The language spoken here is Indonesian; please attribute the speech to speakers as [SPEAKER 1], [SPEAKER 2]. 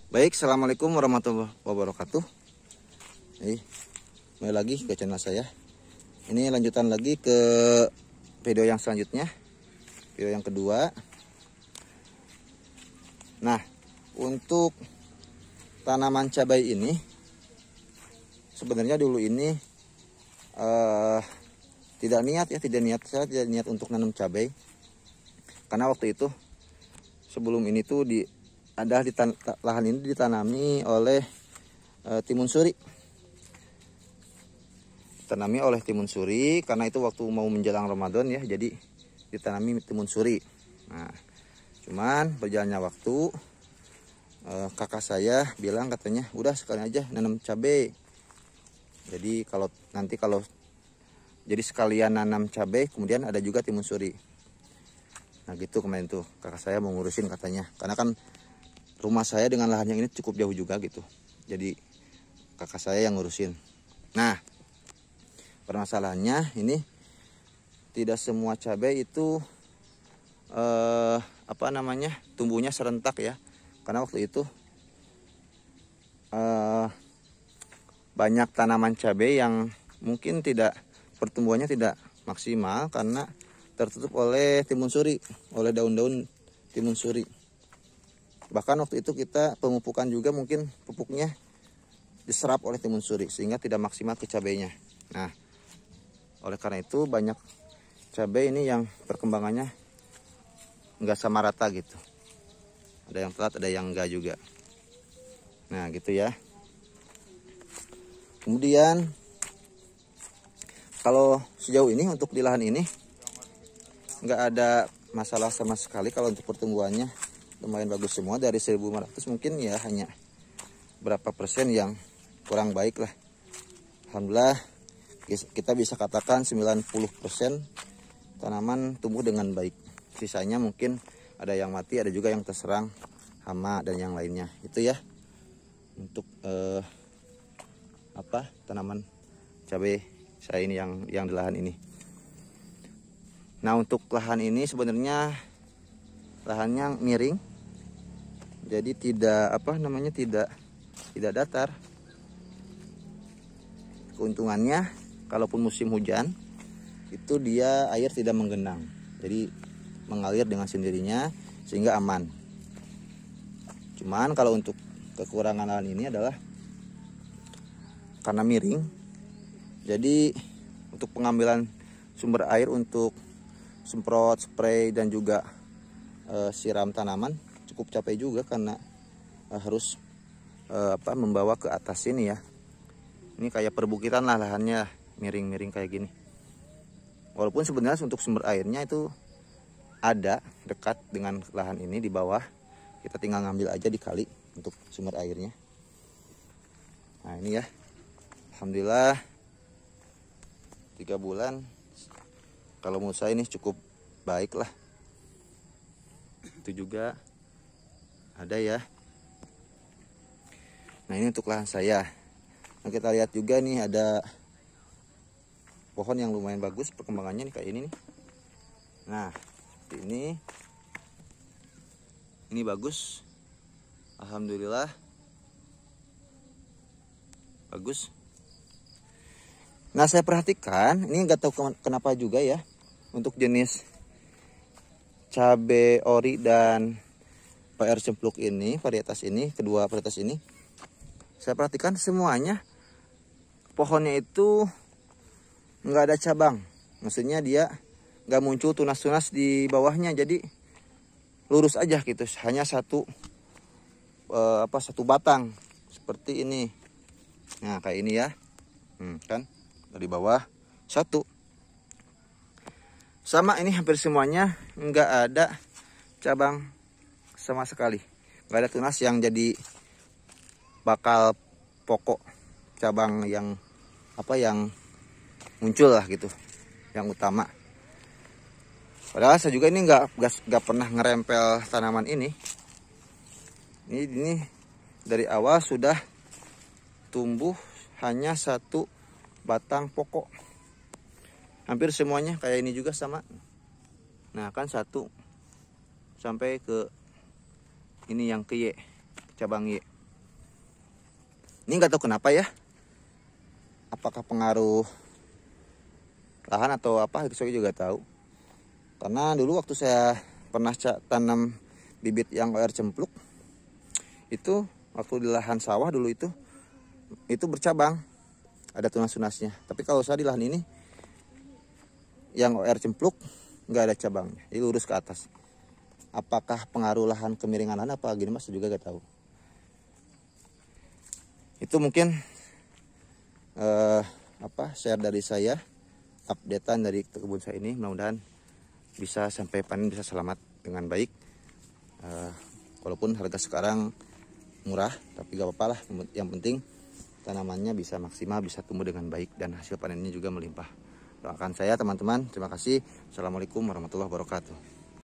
[SPEAKER 1] Baik, assalamualaikum warahmatullahi wabarakatuh. Kembali lagi ke channel saya. Ini lanjutan lagi ke video yang selanjutnya, video yang kedua. Nah, untuk tanaman cabai ini sebenarnya dulu ini tidak niat saya tidak niat untuk nanam cabai, karena waktu itu sebelum ini tuh lahan ini ditanami oleh timun suri. Ditanami oleh timun suri karena itu waktu mau menjelang Ramadan ya, jadi ditanami timun suri. Nah, cuman berjalannya waktu kakak saya bilang, katanya udah sekalian aja nanam cabai. Jadi kalau jadi sekalian nanam cabai, kemudian ada juga timun suri. Nah gitu kemarin tuh kakak saya mau ngurusin katanya, karena kan rumah saya dengan lahan yang ini cukup jauh juga gitu. Jadi kakak saya yang ngurusin. Nah, permasalahannya ini tidak semua cabai itu tumbuhnya serentak ya. Karena waktu itu banyak tanaman cabai yang mungkin pertumbuhannya tidak maksimal karena tertutup oleh timun suri, oleh daun-daun timun suri. Bahkan waktu itu kita pemupukan juga mungkin pupuknya diserap oleh timun suri sehingga tidak maksimal ke cabainya. Nah, oleh karena itu banyak cabai ini yang perkembangannya enggak sama rata gitu. Ada yang telat, ada yang enggak juga. Nah, gitu ya. Kemudian kalau sejauh ini untuk di lahan ini enggak ada masalah sama sekali. Kalau untuk pertumbuhannya lumayan bagus semua. Dari 1.500 mungkin ya hanya berapa persen yang kurang baik lah. Alhamdulillah kita bisa katakan 90% tanaman tumbuh dengan baik. Sisanya mungkin ada yang mati, ada juga yang terserang hama dan yang lainnya. Itu ya untuk tanaman cabai saya ini yang di lahan ini. Nah, untuk lahan ini sebenarnya lahannya miring, jadi tidak datar. Keuntungannya kalaupun musim hujan itu dia air tidak menggenang, jadi mengalir dengan sendirinya sehingga aman. Cuman kalau untuk kekurangan lahan ini adalah karena miring, jadi untuk pengambilan sumber air untuk semprot, spray dan juga siram tanaman cukup capek juga karena harus membawa ke atas ini ya. Ini kayak perbukitan lah lahannya, miring-miring kayak gini. Walaupun sebenarnya untuk sumber airnya itu ada dekat dengan lahan ini di bawah. Kita tinggal ngambil aja di kali untuk sumber airnya. Nah, ini ya. Alhamdulillah 3 bulan kalau menurut saya ini cukup baik lah. Itu juga ada ya. Nah, ini untuk lahan saya. Nah, kita lihat juga nih ada pohon yang lumayan bagus perkembangannya nih, kayak ini nih. Nah, ini bagus. Alhamdulillah bagus. Nah, saya perhatikan ini nggak tahu kenapa juga ya, untuk jenis cabai ori dan PR cempluk ini, kedua varietas ini, saya perhatikan semuanya pohonnya itu nggak ada cabang. Maksudnya dia nggak muncul tunas-tunas di bawahnya, jadi lurus aja gitu. Hanya satu batang seperti ini. Nah, kayak ini ya, kan dari bawah satu. Sama ini hampir semuanya nggak ada cabang sama sekali, nggak ada tunas yang jadi bakal pokok cabang yang muncul lah gitu, yang utama. Padahal saya juga ini nggak pernah ngerempel tanaman ini. Ini dari awal sudah tumbuh hanya satu batang pokok. Hampir semuanya kayak ini juga sama. Nah, kan satu sampai ke ini yang ke Y, cabang Y. Ini nggak tahu kenapa ya, apakah pengaruh lahan atau apa, saya juga tahu. Karena dulu waktu saya pernah tanam bibit yang OR cempluk, itu waktu di lahan sawah dulu itu bercabang, ada tunas-tunasnya. Tapi kalau saya di lahan ini yang OR cempluk nggak ada cabangnya, jadi lurus ke atas. Apakah pengaruh lahan kemiringan lahan apa gini mas, juga gak tahu. Itu mungkin share dari saya, updatean dari kebun saya ini. Mudah-mudahan bisa sampai panen bisa selamat dengan baik. Walaupun harga sekarang murah, tapi gak apa-apa lah. Yang penting tanamannya bisa maksimal, bisa tumbuh dengan baik, dan hasil panennya juga melimpah. Doakan saya teman-teman. Terima kasih. Assalamualaikum warahmatullahi wabarakatuh.